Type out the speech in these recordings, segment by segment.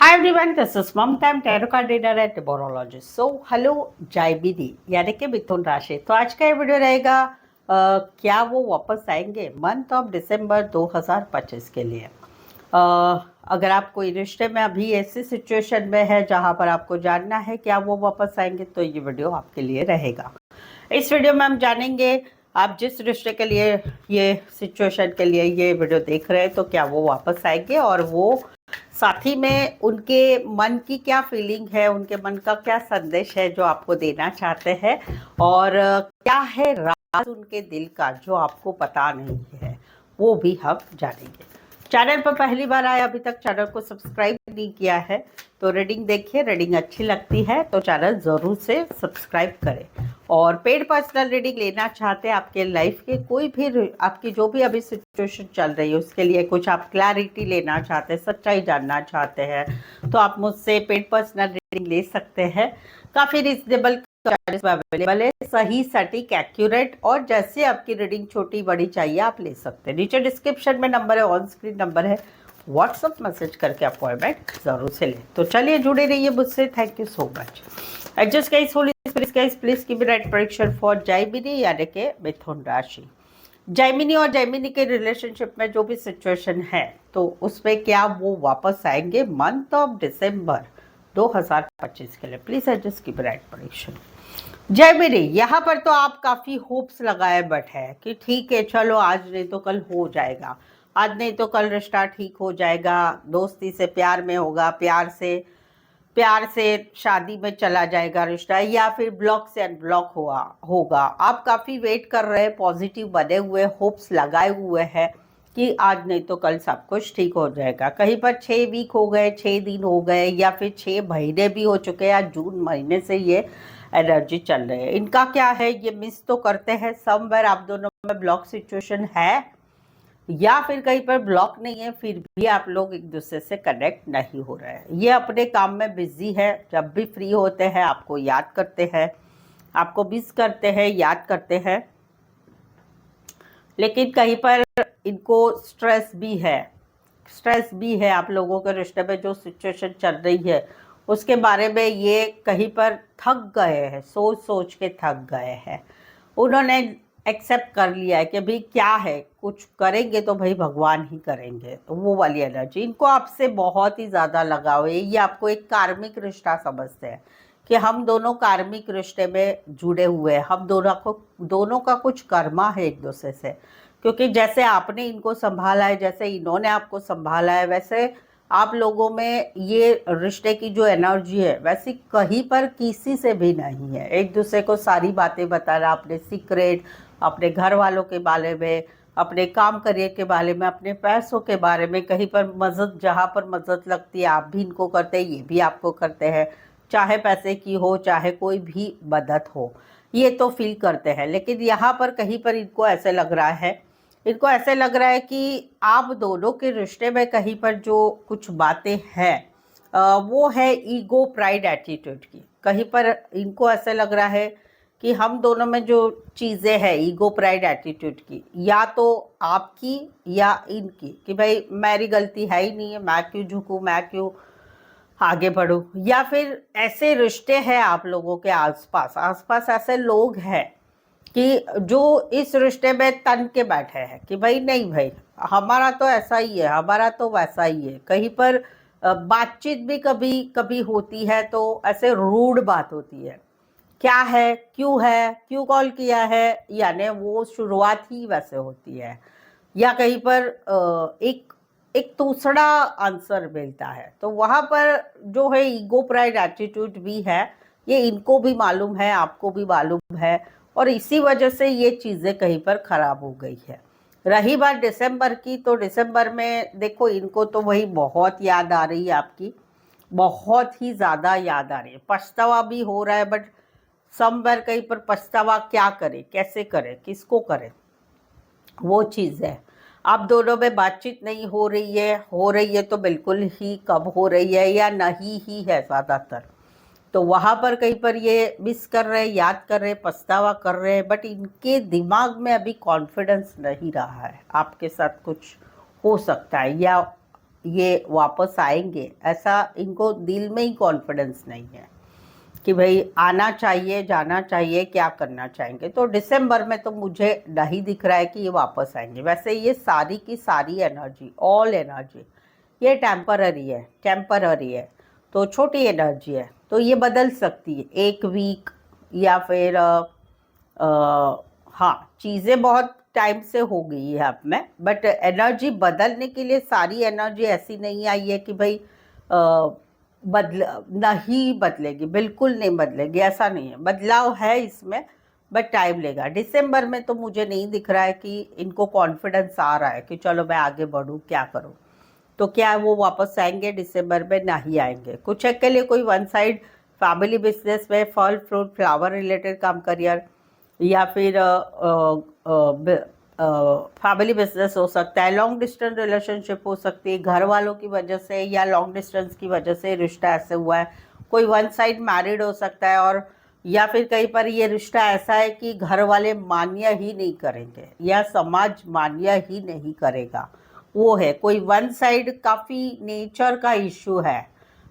Hi everyone, this is Mamta. I'm tarot card reader at Numerologist. So, hello जाइबिदी यानी कि मिथुन राशि। तो आज का ये वीडियो रहेगा क्या वो वापस आएंगे मंथ ऑफ दिसंबर 2025 के लिए। अगर आप कोई रिश्ते में अभी ऐसी सिचुएशन में है जहां पर आपको जानना है क्या वो वापस आएंगे तो ये वीडियो आपके लिए रहेगा। इस वीडियो में हम जानेंगे आप जिस रिश्ते के लिए ये सिचुएशन के लिए ये वीडियो देख रहे हैं तो क्या वो वापस आएंगे और वो साथ ही में उनके मन की क्या फीलिंग है, उनके मन का क्या संदेश है जो आपको देना चाहते हैं और क्या है राज उनके दिल का जो आपको पता नहीं है, वो भी हम जानेंगे। चैनल पर पहली बार आए, अभी तक चैनल को सब्सक्राइब नहीं किया है तो रीडिंग देखिए। रीडिंग अच्छी लगती है तो चैनल ज़रूर से सब्सक्राइब करें। और पेड पर्सनल रीडिंग लेना चाहते हैं आपके लाइफ के कोई भी आपकी जो भी अभी सिचुएशन चल रही है उसके लिए कुछ आप क्लैरिटी लेना चाहते हैं, सच्चाई जानना चाहते हैं तो आप मुझसे पेड पर्सनल रीडिंग ले सकते हैं। काफ़ी रिजनेबल चार्जेस अवेलेबल है, सही सटीक एक्यूरेट, और जैसे आपकी रीडिंग छोटी बड़ी चाहिए आप ले सकते हैं। नीचे डिस्क्रिप्शन में नंबर है, ऑन स्क्रीन नंबर है, व्हाट्सअप मैसेज करके अपॉइंटमेंट ज़रूर से लें। तो चलिए जुड़े रहिए मुझसे। Thank you so much. Adjust guys, holy spirits guys, please give me right prediction for Gemini यानी कि मिथुन राशि। जाइमिनी और जाइमिनी के रिलेशनशिप में जो भी सिचुएशन है तो उसमें क्या वो वापस आएंगे मंथ ऑफ दिसंबर 2025 के लिए। Please adjust give me right prediction. Gemini, यहाँ पर तो आप काफ़ी होप्स लगाए बैठे हैं कि ठीक है चलो आज नहीं तो कल हो जाएगा, आज नहीं तो कल रिश्ता ठीक हो जाएगा, दोस्ती से प्यार में होगा, प्यार से शादी में चला जाएगा रिश्ता, या फिर ब्लॉक से अनब्लॉक होगा। आप काफ़ी वेट कर रहे हैं, पॉजिटिव बने हुए, होप्स लगाए हुए हैं कि आज नहीं तो कल सब कुछ ठीक हो जाएगा। कहीं पर 6 वीक हो गए, 6 दिन हो गए, या फिर 6 महीने भी हो चुके हैं, या जून महीने से ये एनर्जी चल रही है। इनका क्या है, ये मिस तो करते हैं समवेयर, आप दोनों में ब्लॉक सिचुएशन है या फिर कहीं पर ब्लॉक नहीं है, फिर भी आप लोग एक दूसरे से कनेक्ट नहीं हो रहे हैं। ये अपने काम में बिजी है, जब भी फ्री होते हैं आपको याद करते हैं, आपको मिस करते हैं, याद करते हैं, लेकिन कहीं पर इनको स्ट्रेस भी है आप लोगों के रिश्ते में जो सिचुएशन चल रही है उसके बारे में। ये कहीं पर थक गए हैं, सोच सोच के थक गए हैं। उन्होंने एक्सेप्ट कर लिया है कि भाई क्या है, कुछ करेंगे तो भाई भगवान ही करेंगे, तो वो वाली एनर्जी इनको आपसे बहुत ही ज़्यादा लगाव है। ये आपको एक कार्मिक रिश्ता समझते हैं कि हम दोनों कार्मिक रिश्ते में जुड़े हुए हैं, हम दोनों का कुछ कर्मा है एक दूसरे से। क्योंकि जैसे आपने इनको संभाला है, जैसे इन्होंने आपको संभाला है, वैसे आप लोगों में ये रिश्ते की जो एनर्जी है वैसी कहीं पर किसी से भी नहीं है। एक दूसरे को सारी बातें बताना, अपने सीक्रेट, अपने घर वालों के बारे में, अपने काम करियर के बारे में, अपने पैसों के बारे में, कहीं पर मदद, जहाँ पर मदद लगती है आप भी इनको करते हैं, ये भी आपको करते हैं, चाहे पैसे की हो चाहे कोई भी मदद हो, ये तो फील करते हैं। लेकिन यहाँ पर कहीं पर इनको ऐसे लग रहा है कि आप दोनों के रिश्ते में कहीं पर जो कुछ बातें हैं वो है ईगो प्राइड एटीट्यूड की। कहीं पर इनको ऐसे लग रहा है कि हम दोनों में जो चीज़ें हैं ईगो प्राइड एटीट्यूड की, या तो आपकी या इनकी, कि भाई मेरी गलती है ही नहीं है, मैं क्यों झुकूँ, मैं क्यों आगे बढ़ूँ, या फिर ऐसे रिश्ते हैं आप लोगों के आसपास ऐसे लोग हैं कि जो इस रिश्ते में तन के बैठे हैं कि भाई नहीं भाई हमारा तो ऐसा ही है, हमारा तो वैसा ही है। कहीं पर बातचीत भी कभी कभी होती है तो ऐसे रूड बात होती है, क्या है, क्यों कॉल किया है, यानी वो शुरुआत ही वैसे होती है। या कहीं पर एक एक दूसरा आंसर मिलता है, तो वहाँ पर जो है ईगो प्राइड एटीट्यूड भी है, ये इनको भी मालूम है, आपको भी मालूम है, और इसी वजह से ये चीज़ें कहीं पर ख़राब हो गई है। रही बात दिसंबर की, तो दिसंबर में देखो इनको तो वही बहुत याद आ रही है आपकी, बहुत ही ज़्यादा याद आ रही है, पछतावा भी हो रहा है, बट समवेयर कहीं पर पछतावा क्या करे, कैसे करे, किसको करे, वो चीज़ है। आप दोनों में बातचीत नहीं हो रही है तो बिल्कुल ही कम हो रही है या नहीं ही है ज़्यादातर। तो वहाँ पर कहीं पर ये मिस कर रहे हैं, याद कर रहे हैं, पछतावा कर रहे हैं, बट इनके दिमाग में अभी कॉन्फिडेंस नहीं रहा है। आपके साथ कुछ हो सकता है, ये वापस आएंगे, ऐसा इनको दिल में ही कॉन्फिडेंस नहीं है कि भाई आना चाहिए, जाना चाहिए, क्या करना चाहेंगे। तो दिसंबर में तो मुझे नहीं दिख रहा है कि ये वापस आएंगे। वैसे ये सारी की सारी एनर्जी, ऑल एनर्जी, ये टेम्पररी है, टेम्पररी है, तो छोटी एनर्जी है, तो ये बदल सकती है एक वीक या फिर हाँ, चीज़ें बहुत टाइम से हो गई है अब में, बट एनर्जी बदलने के लिए सारी एनर्जी ऐसी नहीं आई है कि भाई बदल नहीं बदलेगी, बिल्कुल नहीं बदलेगी, ऐसा नहीं है। बदलाव है इसमें, बट टाइम लेगा। दिसंबर में तो मुझे नहीं दिख रहा है कि इनको कॉन्फिडेंस आ रहा है कि चलो मैं आगे बढ़ूँ, क्या करूँ। तो क्या वो वापस आएंगे दिसंबर में? नहीं आएंगे। कुछ एक के लिए कोई वन साइड फैमिली बिजनेस में फल फ्रूट फ्लावर रिलेटेड काम करियर, या फिर फैमिली बिजनेस हो सकता है, लॉन्ग डिस्टेंस रिलेशनशिप हो सकती है, घर वालों की वजह से या लॉन्ग डिस्टेंस की वजह से रिश्ता ऐसे हुआ है। कोई वन साइड मैरिड हो सकता है, और या फिर कहीं पर ये रिश्ता ऐसा है कि घर वाले मान्य ही नहीं करेंगे या समाज मान्य ही नहीं करेगा, वो है। कोई वन साइड काफ़ी नेचर का इश्यू है,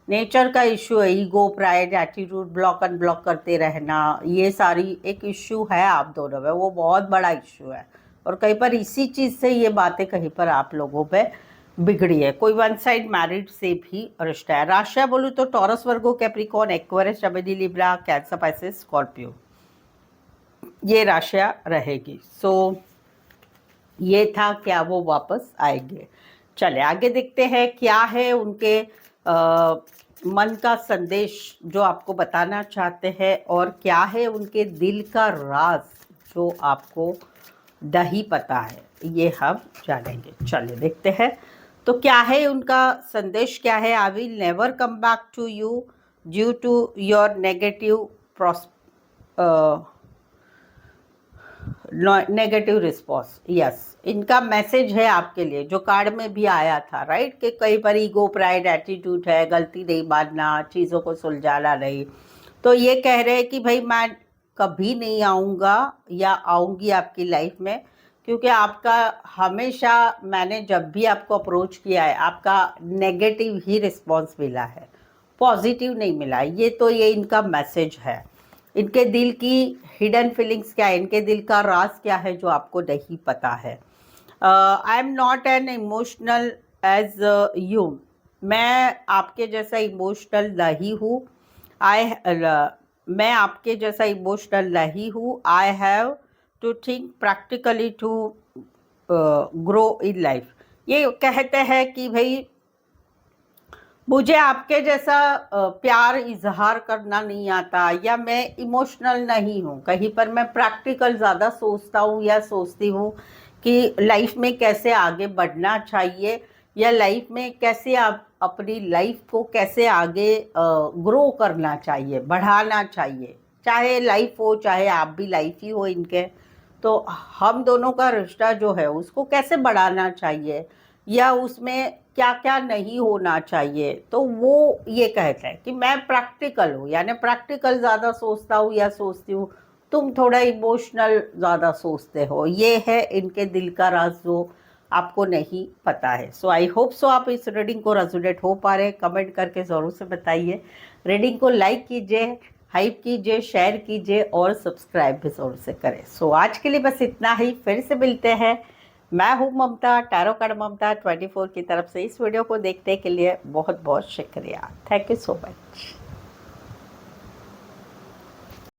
नेचर का इश्यू है, ego, pride, attitude, block unblock करते रहना, ये सारी एक इश्यू है आप दोनों में, वो बहुत बड़ा इश्यू है। और कहीं पर इसी चीज़ से ये बातें कहीं पर आप लोगों पे बिगड़ी है। कोई वन साइड मैरिड से भी रिश्ता है। राशियाँ बोलूँ तो Taurus, Virgo, Capricorn, Aquarius, Gemini, Libra, Cancer, Pisces, Scorpio, ये राशियाँ रहेगी। सो ये था क्या वो वापस आएंगे। चले आगे देखते हैं क्या है उनके मन का संदेश जो आपको बताना चाहते हैं, और क्या है उनके दिल का राज जो आपको नहीं पता है, ये हम जानेंगे। चलिए देखते हैं तो क्या है उनका संदेश, क्या है। I will never come back to you due to your negative negative response. Yes, इनका मैसेज है आपके लिए जो कार्ड में भी आया था, राइट, कि कहीं पर ईगो, प्राइड, एटीट्यूड है, गलती नहीं मानना, चीज़ों को सुलझाना नहीं। तो ये कह रहे हैं कि भाई मैं कभी नहीं आऊँगा या आऊँगी आपकी लाइफ में, क्योंकि आपका हमेशा, मैंने जब भी आपको अप्रोच किया है, आपका नेगेटिव ही रिस्पॉन्स मिला है, पॉजिटिव नहीं मिला। ये तो ये इनका मैसेज है। इनके दिल की हिडन फीलिंग्स क्या है, इनके दिल का राज क्या है जो आपको नहीं पता है। I am not an emotional as you, मैं आपके जैसा इमोशनल नहीं हूँ। मैं आपके जैसा इमोशनल नहीं हूँ। I have to think practically to grow in life. ये कहते हैं कि भाई मुझे आपके जैसा प्यार इजहार करना नहीं आता, या मैं इमोशनल नहीं हूँ। कहीं पर मैं प्रैक्टिकल ज़्यादा सोचता हूँ या सोचती हूँ कि लाइफ में कैसे आगे बढ़ना चाहिए, या लाइफ में कैसे आप अपनी लाइफ को कैसे आगे ग्रो करना चाहिए, बढ़ाना चाहिए। चाहे लाइफ हो, चाहे आप भी लाइफ ही हो इनके, तो हम दोनों का रिश्ता जो है उसको कैसे बढ़ाना चाहिए, या उसमें क्या क्या नहीं होना चाहिए। तो वो ये कहता है कि मैं प्रैक्टिकल हूँ, यानी प्रैक्टिकल ज़्यादा सोचता हूँ या सोचती हूँ, तुम थोड़ा इमोशनल ज़्यादा सोचते हो। ये है इनके दिल का राज जो आपको नहीं पता है। सो आई होप सो आप इस रीडिंग को रेजोनेट हो पा रहे। कमेंट करके ज़रूर से बताइए। रीडिंग को लाइक कीजिए, हाइप कीजिए, शेयर कीजिए और सब्सक्राइब भी ज़रूर से करें। सो आज के लिए बस इतना ही, फिर से मिलते हैं। मैं हूँ ममता, टैरो कार्ड ममता 24 की तरफ से। इस वीडियो को देखने के लिए बहुत बहुत शुक्रिया। Thank you so much.